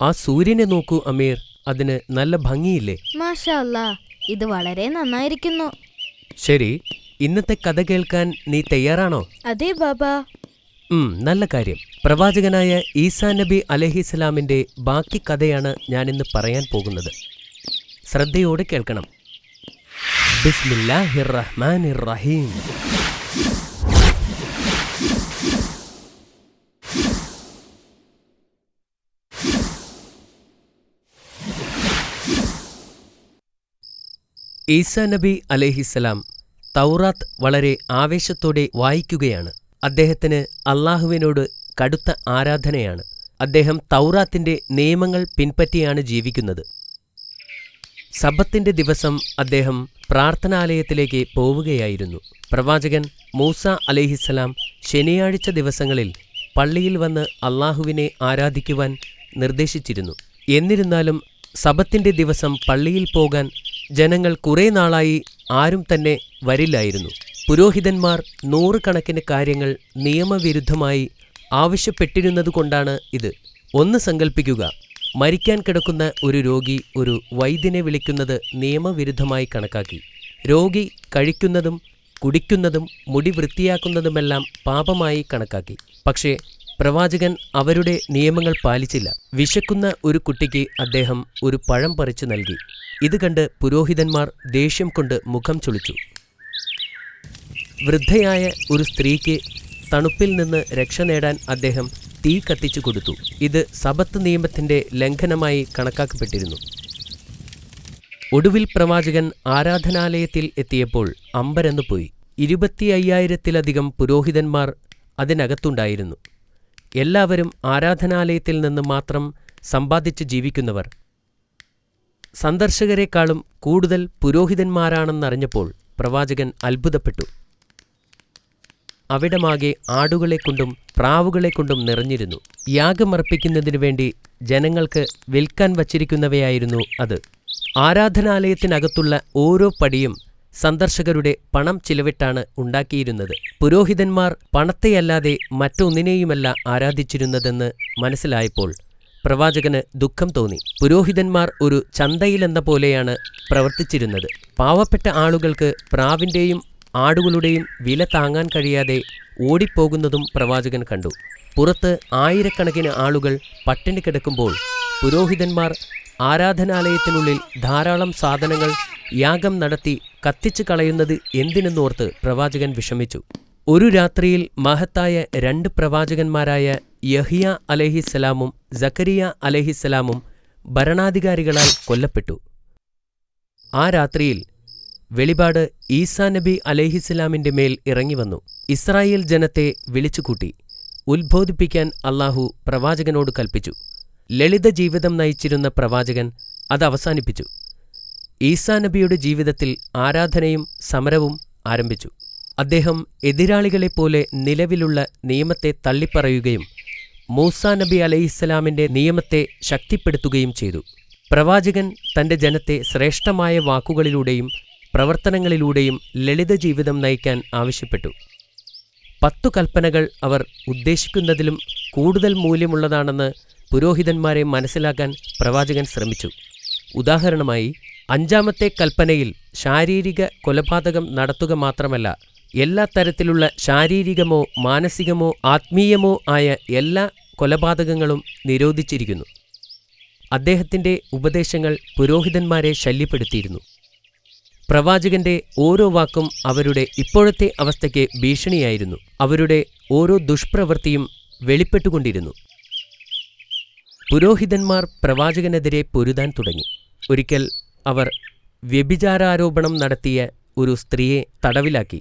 ആ സൂര്യനെ നോക്കൂ അമീർ, അതിന് നല്ല ഭംഗിയില്ലേ? മാഷാ അല്ലാ, ഇത് വളരെ നന്നായിരിക്കുന്നു. ശരി, ഇന്നത്തെ കഥ കേൾക്കാൻ നീ തയ്യാറാണോ? അതെ ബാബാ. നല്ല കാര്യം. പ്രവാചകനായ ഈസാ നബി അലൈഹിസ്സലാമിന്റെ ബാക്കി കഥയാണ് ഞാനിന്ന് പറയാൻ പോകുന്നത്. ശ്രദ്ധയോടെ കേൾക്കണം. ബിസ്മില്ലാഹിർ റഹ്മാനിർ റഹീം. ഈസാ നബി അലൈഹിസ്സലാം തൗറാത്ത് വളരെ ആവേശത്തോടെ വായിക്കുകയാണ്. അദ്ദേഹത്തിന് അള്ളാഹുവിനോട് കടുത്ത ആരാധനയാണ്. അദ്ദേഹം തൗറാത്തിന്റെ നിയമങ്ങൾ പിൻപറ്റിയാണ് ജീവിക്കുന്നത്. സബത്തിന്റെ ദിവസം അദ്ദേഹം പ്രാർത്ഥനാലയത്തിലേക്ക് പോവുകയായിരുന്നു. പ്രവാചകൻ മൂസ അലൈഹിസ്സലാം ശനിയാഴ്ച ദിവസങ്ങളിൽ പള്ളിയിൽ വന്ന് അള്ളാഹുവിനെ ആരാധിക്കുവാൻ നിർദ്ദേശിച്ചിരുന്നു. എന്നിരുന്നാലും സബത്തിന്റെ ദിവസം പള്ളിയിൽ പോകാൻ ജനങ്ങൾ കുറേ നാളായി ആരും തന്നെ വരില്ലായിരുന്നു. പുരോഹിതന്മാർ നൂറുകണക്കിന് കാര്യങ്ങൾ നിയമവിരുദ്ധമായി ആവശ്യപ്പെട്ടിരുന്നതുകൊണ്ടാണ് ഇത്. ഒന്ന് സങ്കൽപ്പിക്കുക, മരിക്കാൻ കിടക്കുന്ന ഒരു രോഗി ഒരു വൈദ്യനെ വിളിക്കുന്നത് നിയമവിരുദ്ധമായി കണക്കാക്കി. രോഗി കഴിക്കുന്നതും കുടിക്കുന്നതും മുടി വൃത്തിയാക്കുന്നതുമെല്ലാം പാപമായി കണക്കാക്കി. പക്ഷേ പ്രവാചകൻ അവരുടെ നിയമങ്ങൾ പാലിച്ചില്ല. വിശക്കുന്ന ഒരു കുട്ടിക്ക് അദ്ദേഹം ഒരു പഴം പറിച്ചു നൽകി. ഇത് കണ്ട് പുരോഹിതന്മാർ ദേഷ്യം കൊണ്ട് മുഖം ചുളിച്ചു. വൃദ്ധയായ ഒരു സ്ത്രീക്ക് തണുപ്പിൽ നിന്ന് രക്ഷ നേടാൻ അദ്ദേഹം തീ കത്തിച്ചു കൊടുത്തു. ഇത് സബത്ത് നിയമത്തിന്റെ ലംഘനമായി കണക്കാക്കപ്പെട്ടിരുന്നു. ഒടുവിൽ പ്രവാചകൻ ആരാധനാലയത്തിൽ എത്തിയപ്പോൾ അമ്പരന്നു പോയി. 25,000-ത്തിലധികം പുരോഹിതന്മാർ അതിനകത്തുണ്ടായിരുന്നു. എല്ലാവരും ആരാധനാലയത്തിൽ നിന്ന് മാത്രം സമ്പാദിച്ച് ജീവിക്കുന്നവർ. സന്ദർശകരെക്കാളും കൂടുതൽ പുരോഹിതന്മാരാണെന്നറിഞ്ഞപ്പോൾ പ്രവാചകൻ അത്ഭുതപ്പെട്ടു. അവിടമാകെ ആടുകളെക്കൊണ്ടും പ്രാവുകളെക്കൊണ്ടും നിറഞ്ഞിരുന്നു. യാഗമർപ്പിക്കുന്നതിനു വേണ്ടി ജനങ്ങൾക്ക് വിൽക്കാൻ വച്ചിരിക്കുന്നവയായിരുന്നു അത്. ആരാധനാലയത്തിനകത്തുള്ള ഓരോ പടിയും സന്ദർശകരുടെ പണം ചിലവിട്ടാണ് ഉണ്ടാക്കിയിരുന്നത്. പുരോഹിതന്മാർ പണത്തെയല്ലാതെ മറ്റൊന്നിനെയുമല്ല ആരാധിച്ചിരുന്നതെന്ന് മനസ്സിലായപ്പോൾ പ്രവാചകന് ദുഃഖം തോന്നി. പുരോഹിതന്മാർ ഒരു ചന്തയിലെന്ന പോലെയാണ് പ്രവർത്തിച്ചിരുന്നത്. പാവപ്പെട്ട ആളുകൾക്ക് പ്രാവിൻ്റെയും ആടുകളുടെയും വില താങ്ങാൻ കഴിയാതെ ഓടിപ്പോകുന്നതും പ്രവാചകൻ കണ്ടു. പുറത്ത് ആയിരക്കണക്കിന് ആളുകൾ പട്ടിണി കിടക്കുമ്പോൾ പുരോഹിതന്മാർ ആരാധനാലയത്തിനുള്ളിൽ ധാരാളം സാധനങ്ങൾ യാഗം നടത്തി കത്തിച്ചു കളയുന്നത് എന്തിനെന്നോർത്ത് പ്രവാചകൻ വിഷമിച്ചു. ഒരു രാത്രിയിൽ മഹത്തായ 2 പ്രവാചകന്മാരായ യഹ്യ അലൈഹിസ്സലാമും സക്കരിയ അലൈഹിസ്സലാമും ഭരണാധികാരികളാൽ കൊല്ലപ്പെട്ടു. ആ രാത്രിയിൽ വെളിപാട് ഈസാ നബി അലൈഹിസ്സലാമിന്റെ മേൽ ഇറങ്ങിവന്നു. ഇസ്രായേൽ ജനത്തെ വിളിച്ചുകൂട്ടി ഉത്ബോധിപ്പിക്കാൻ അള്ളാഹു പ്രവാചകനോട് കൽപ്പിച്ചു. ലളിത ജീവിതം നയിച്ചിരുന്ന പ്രവാചകൻ അത് അവസാനിപ്പിച്ചു. ഈസാ നബിയുടെ ജീവിതത്തിൽ ആരാധനയും സമരവും ആരംഭിച്ചു. അദ്ദേഹം എതിരാളികളെപ്പോലെ നിലവിലുള്ള നിയമത്തെ തള്ളിപ്പറയുകയും മൂസാ നബി അലൈഹിസ്സലാമിന്റെ നിയമത്തെ ശക്തിപ്പെടുത്തുകയും ചെയ്തു. പ്രവാചകൻ തന്റെ ജനത്തെ ശ്രേഷ്ഠമായ വാക്കുകളിലൂടെയും പ്രവർത്തനങ്ങളിലൂടെയും ലളിത ജീവിതം നയിക്കാൻ ആവശ്യപ്പെട്ടു. 10 കൽപ്പനകൾ അവർ ഉദ്ദേശിക്കുന്നതിലും കൂടുതൽ മൂല്യമുള്ളതാണെന്ന് പുരോഹിതന്മാരെ മനസ്സിലാക്കാൻ പ്രവാചകൻ ശ്രമിച്ചു. ഉദാഹരണമായി 5-ാമത്തെ കൽപ്പനയിൽ ശാരീരിക കൊലപാതകം നടത്തുക മാത്രമല്ല, എല്ലാ തരത്തിലുള്ള ശാരീരികമോ മാനസികമോ ആത്മീയമോ ആയ എല്ലാ കൊലപാതകങ്ങളും നിരോധിച്ചിരിക്കുന്നു. അദ്ദേഹത്തിന്റെ ഉപദേശങ്ങൾ പുരോഹിതന്മാരെ ശല്യപ്പെടുത്തിയിരുന്നു. പ്രവാചകന്റെ ഓരോ വാക്കും അവരുടെ ഇപ്പോഴത്തെ അവസ്ഥയ്ക്ക് ഭീഷണിയായിരുന്നു. അവരുടെ ഓരോ ദുഷ്പ്രവൃത്തിയും വെളിപ്പെട്ടുകൊണ്ടിരുന്നു. പുരോഹിതന്മാർ പ്രവാചകനെതിരെ പൊരുതാൻ തുടങ്ങി. ഒരിക്കൽ അവർ വ്യഭിചാരാരോപണം നടത്തിയ ഒരു സ്ത്രീയെ തടവിലാക്കി.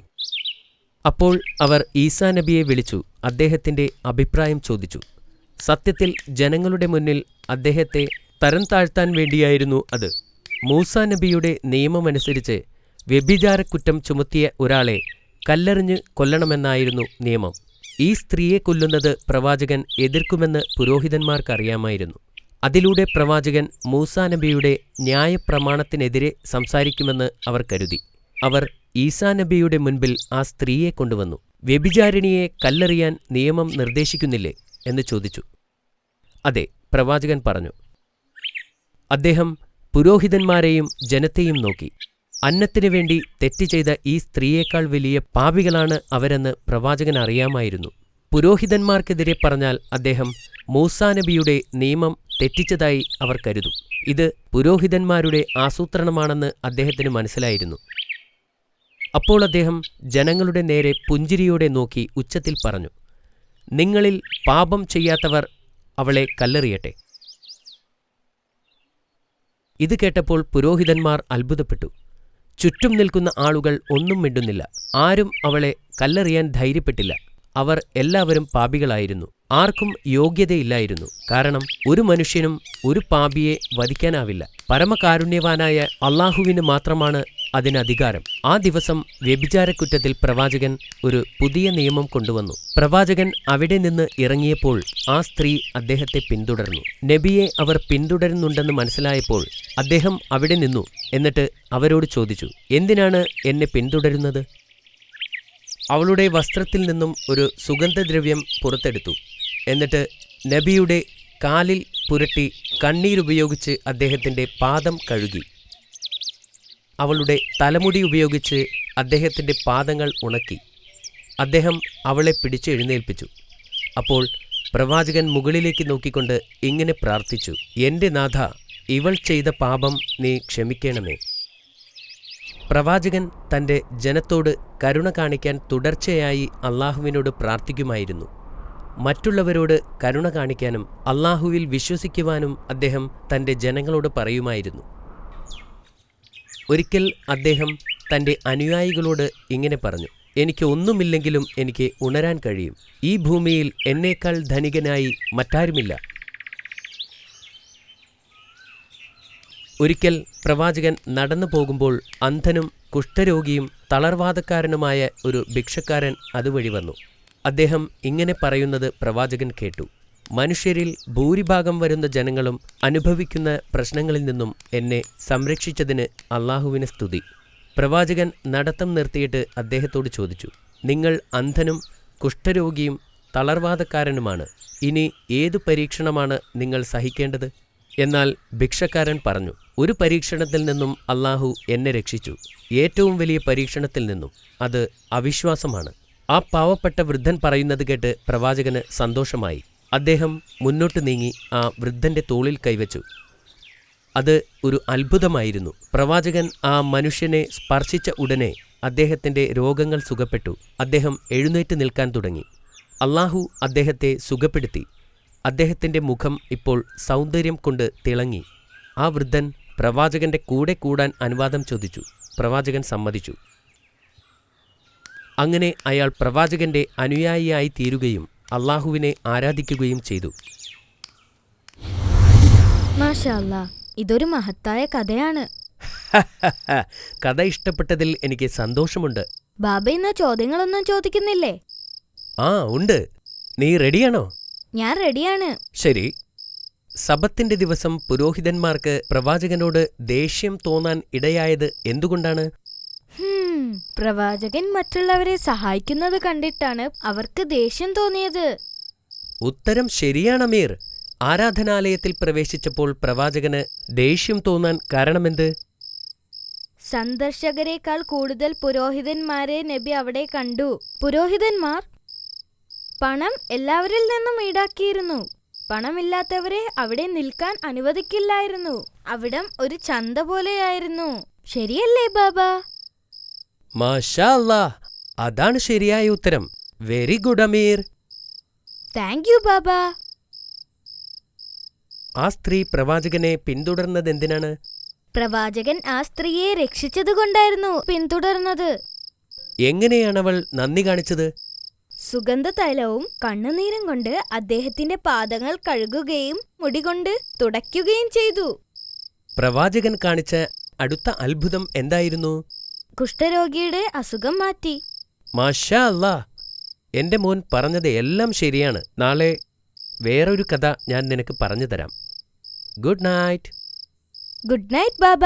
അപ്പോൾ അവർ ഈസാ നബിയെ വിളിച്ചു അദ്ദേഹത്തിന്റെ അഭിപ്രായം ചോദിച്ചു. സത്യത്തിൽ ജനങ്ങളുടെ മുന്നിൽ അദ്ദേഹത്തെ തരം താഴ്ത്താൻ വേണ്ടിയായിരുന്നു അത്. മൂസാ നബിയുടെ നിയമമനുസരിച്ച് വ്യഭിചാരക്കുറ്റം ചുമത്തിയ ഒരാളെ കല്ലെറിഞ്ഞ് കൊല്ലണമെന്നായിരുന്നു നിയമം. ഈ സ്ത്രീയെ കൊല്ലുന്നത് പ്രവാചകൻ എതിർക്കുമെന്ന് പുരോഹിതന്മാർക്കറിയാമായിരുന്നു. അതിലൂടെ പ്രവാചകൻ മൂസാ നബിയുടെ ന്യായപ്രമാണത്തിനെതിരെ സംസാരിക്കുമെന്ന് അവർ കരുതി. അവർ ഈസാ നബിയുടെ മുൻപിൽ ആ സ്ത്രീയെ കൊണ്ടുവന്നു. വ്യഭിചാരിണിയെ കല്ലെറിയാൻ നിയമം നിർദ്ദേശിക്കുന്നില്ലേ എന്ന് ചോദിച്ചു. അതെ, പ്രവാചകൻ പറഞ്ഞു. അദ്ദേഹം പുരോഹിതന്മാരെയും ജനത്തെയും നോക്കി. അന്നത്തിനു വേണ്ടി തെറ്റ് ചെയ്ത ഈ സ്ത്രീയേക്കാൾ വലിയ പാപികളാണ് അവരെന്ന് പ്രവാചകൻ അറിയാമായിരുന്നു. പുരോഹിതന്മാർക്കെതിരെ പറഞ്ഞാൽ അദ്ദേഹം മൂസാനബിയുടെ നിയമം തെറ്റിച്ചതായി അവർ കരുതും. ഇത് പുരോഹിതന്മാരുടെ ആസൂത്രണമാണെന്ന് അദ്ദേഹത്തിന് മനസ്സിലായിരുന്നു. അപ്പോൾ അദ്ദേഹം ജനങ്ങളുടെ നേരെ പുഞ്ചിരിയോടെ നോക്കി ഉച്ചത്തിൽ പറഞ്ഞു, നിങ്ങളിൽ പാപം ചെയ്യാത്തവർ അവളെ കല്ലെറിയട്ടെ. ഇത് കേട്ടപ്പോൾ പുരോഹിതന്മാർ അത്ഭുതപ്പെട്ടു. ചുറ്റും നിൽക്കുന്ന ആളുകൾ ഒന്നും മിണ്ടുന്നില്ല. ആരും അവളെ കല്ലെറിയാൻ ധൈര്യപ്പെട്ടില്ല. അവർ എല്ലാവരും പാപികളായിരുന്നു. ആർക്കും യോഗ്യതയില്ലായിരുന്നു. കാരണം ഒരു മനുഷ്യനും ഒരു പാപിയെ വധിക്കാനാവില്ല. പരമകാരുണ്യവാനായ അള്ളാഹുവിന് മാത്രമാണ് അതിനധികാരം. ആ ദിവസം വ്യഭിചാരക്കുറ്റത്തിൽ പ്രവാചകൻ ഒരു പുതിയ നിയമം കൊണ്ടുവന്നു. പ്രവാചകൻ അവിടെ നിന്ന് ഇറങ്ങിയപ്പോൾ ആ സ്ത്രീ അദ്ദേഹത്തെ പിന്തുടർന്നു. നബിയെ അവർ പിന്തുടരുന്നുണ്ടെന്ന് മനസ്സിലായപ്പോൾ അദ്ദേഹം അവിടെ നിന്നു. എന്നിട്ട് അവരോട് ചോദിച്ചു, എന്തിനാണ് എന്നെ പിന്തുടരുന്നത്? അവളുടെ വസ്ത്രത്തിൽ നിന്നും ഒരു സുഗന്ധദ്രവ്യം പുറത്തെടുത്തു. എന്നിട്ട് നബിയുടെ കാലിൽ പുരട്ടി കണ്ണീരുപയോഗിച്ച് അദ്ദേഹത്തിൻ്റെ പാദം കഴുകി. അവളുടെ തലമുടി ഉപയോഗിച്ച് അദ്ദേഹത്തിൻ്റെ പാദങ്ങൾ ഉണക്കി. അദ്ദേഹം അവളെ പിടിച്ച് എഴുന്നേൽപ്പിച്ചു. അപ്പോൾ പ്രവാചകൻ മുകളിലേക്ക് നോക്കിക്കൊണ്ട് ഇങ്ങനെ പ്രാർത്ഥിച്ചു, എൻ്റെ നാഥ, ഇവൾ ചെയ്ത പാപം നീ ക്ഷമിക്കണമേ. പ്രവാചകൻ തൻ്റെ ജനത്തോട് കരുണ കാണിക്കാൻ തുടർച്ചയായി അള്ളാഹുവിനോട് പ്രാർത്ഥിക്കുമായിരുന്നു. മറ്റുള്ളവരോട് കരുണ കാണിക്കാനും അള്ളാഹുവിൽ വിശ്വസിക്കുവാനും അദ്ദേഹം തൻ്റെ ജനങ്ങളോട് പറയുമായിരുന്നു. ഒരിക്കൽ അദ്ദേഹം തൻ്റെ അനുയായികളോട് ഇങ്ങനെ പറഞ്ഞു, എനിക്ക് ഒന്നുമില്ലെങ്കിലും എനിക്ക് ഉണരാൻ കഴിയും. ഈ ഭൂമിയിൽ എന്നേക്കാൾ ധനികനായി മറ്റാരുമില്ല. ഒരിക്കൽ പ്രവാചകൻ നടന്നു പോകുമ്പോൾ അന്ധനും കുഷ്ഠരോഗിയും തളർവാദക്കാരനുമായ ഒരു ഭിക്ഷക്കാരൻ അതുവഴി വന്നു. അദ്ദേഹം ഇങ്ങനെ പറയുന്നത് പ്രവാചകൻ കേട്ടു, മനുഷ്യരിൽ ഭൂരിഭാഗം വരുന്ന ജനങ്ങളും അനുഭവിക്കുന്ന പ്രശ്നങ്ങളിൽ നിന്നും എന്നെ സംരക്ഷിച്ചതിന് അള്ളാഹുവിന് സ്തുതി. പ്രവാചകൻ നടത്തം നിർത്തിയിട്ട് അദ്ദേഹത്തോട് ചോദിച്ചു, നിങ്ങൾ അന്ധനും കുഷ്ഠരോഗിയും തളർവാദക്കാരനുമാണ്. ഇനി ഏതു പരീക്ഷണമാണ് നിങ്ങൾ സഹിക്കേണ്ടത്? എന്നാൽ ഭിക്ഷക്കാരൻ പറഞ്ഞു, ഒരു പരീക്ഷണത്തിൽ നിന്നും അള്ളാഹു എന്നെ രക്ഷിച്ചു, ഏറ്റവും വലിയ പരീക്ഷണത്തിൽ നിന്നും. അത് അവിശ്വാസമാണ്. ആ പാവപ്പെട്ട വൃദ്ധൻ പറയുന്നത് കേട്ട് പ്രവാചകന് സന്തോഷമായി. അദ്ദേഹം മുന്നോട്ട് നീങ്ങി ആ വൃദ്ധന്റെ തോളിൽ കൈവച്ചു. അത് ഒരു അത്ഭുതമായിരുന്നു. പ്രവാചകൻ ആ മനുഷ്യനെ സ്പർശിച്ച ഉടനെ അദ്ദേഹത്തിൻ്റെ രോഗങ്ങൾ സുഖപ്പെട്ടു. അദ്ദേഹം എഴുന്നേറ്റ് നിൽക്കാൻ തുടങ്ങി. അള്ളാഹു അദ്ദേഹത്തെ സുഖപ്പെടുത്തി. അദ്ദേഹത്തിൻ്റെ മുഖം ഇപ്പോൾ സൗന്ദര്യം കൊണ്ട് തിളങ്ങി. ആ വൃദ്ധൻ പ്രവാചകന്റെ കൂടെ കൂടാൻ അനുവാദം ചോദിച്ചു. പ്രവാചകൻ സമ്മതിച്ചു. അങ്ങനെ അയാൾ പ്രവാചകന്റെ അനുയായിയായി തീരുകയും അള്ളാഹുവിനെ ആരാധിക്കുകയും ചെയ്തു. മാഷാ അല്ലാ, ഇതൊരു മഹത്തായ കഥയാണ്. കഥ ഇഷ്ടപ്പെട്ടതിൽ എനിക്ക് സന്തോഷമുണ്ട്. ബാബ ഇന്ന് ചോദ്യങ്ങളൊന്നും ചോദിക്കുന്നില്ലേ? ആ ഉണ്ട്. നീ റെഡിയാണോ? ഞാൻ റെഡിയാണ്. ശരി. സബത്തിന്റെ ദിവസം പുരോഹിതന്മാർക്ക് പ്രവാചകനോട് ദേഷ്യം തോന്നാൻ ഇടയായത് എന്തുകൊണ്ടാണ്? പ്രവാചകൻ മറ്റുള്ളവരെ സഹായിക്കുന്നത് കണ്ടിട്ടാണ് അവർക്ക് ദേഷ്യം തോന്നിയത്. ഉത്തരം ശരിയാണ് അമീർ. ആരാധനാലയത്തിൽ പ്രവേശിച്ചപ്പോൾ പ്രവാചകന് ദേഷ്യം തോന്നാൻ കാരണമെന്ത്? സന്ദർശകരെക്കാൾ കൂടുതൽ പുരോഹിതന്മാരെ നബി അവിടെ കണ്ടു. പുരോഹിതന്മാർ പണം എല്ലാവരിൽ നിന്നും ഈടാക്കിയിരുന്നു. പണമില്ലാത്തവരെ അവിടെ നിൽക്കാൻ അനുവദിക്കില്ലായിരുന്നു. അവിടം ഒരു ചന്ത പോലെയായിരുന്നു. ശരിയല്ലേ ബാബ? മാഷാ അല്ലാഹ്, അതാണ് ശരിയായ ഉത്തരം. Very good Amir. Thank you ബാബ. ആ സ്ത്രീ പ്രവാചകനെ പിന്തുടർന്നതെന്തിനാണ്? പ്രവാചകൻ ആ സ്ത്രീയെ രക്ഷിച്ചതുകൊണ്ടായിരുന്നു പിന്തുടർന്നത്. എങ്ങനെയാണവൾ നന്ദി കാണിച്ചത്? സുഗന്ധതൈലവും കണ്ണുനീരും കൊണ്ട് അദ്ദേഹത്തിന്റെ പാദങ്ങൾ കഴുകുകയും മുടികൊണ്ട് തുടയ്ക്കുകയും ചെയ്തു. പ്രവാചകൻ കാണിച്ച അടുത്ത അത്ഭുതം എന്തായിരുന്നു? കുഷ്ഠരോഗിയുടെ അസുഖം മാറ്റി. മാഷാ അല്ലാഹ്, എന്റെ മോൻ പറഞ്ഞത് എല്ലാം ശരിയാണ്. നാളെ വേറൊരു കഥ ഞാൻ നിനക്ക് പറഞ്ഞു തരാം. Good night. ഗുഡ് നൈറ്റ് ബാബ.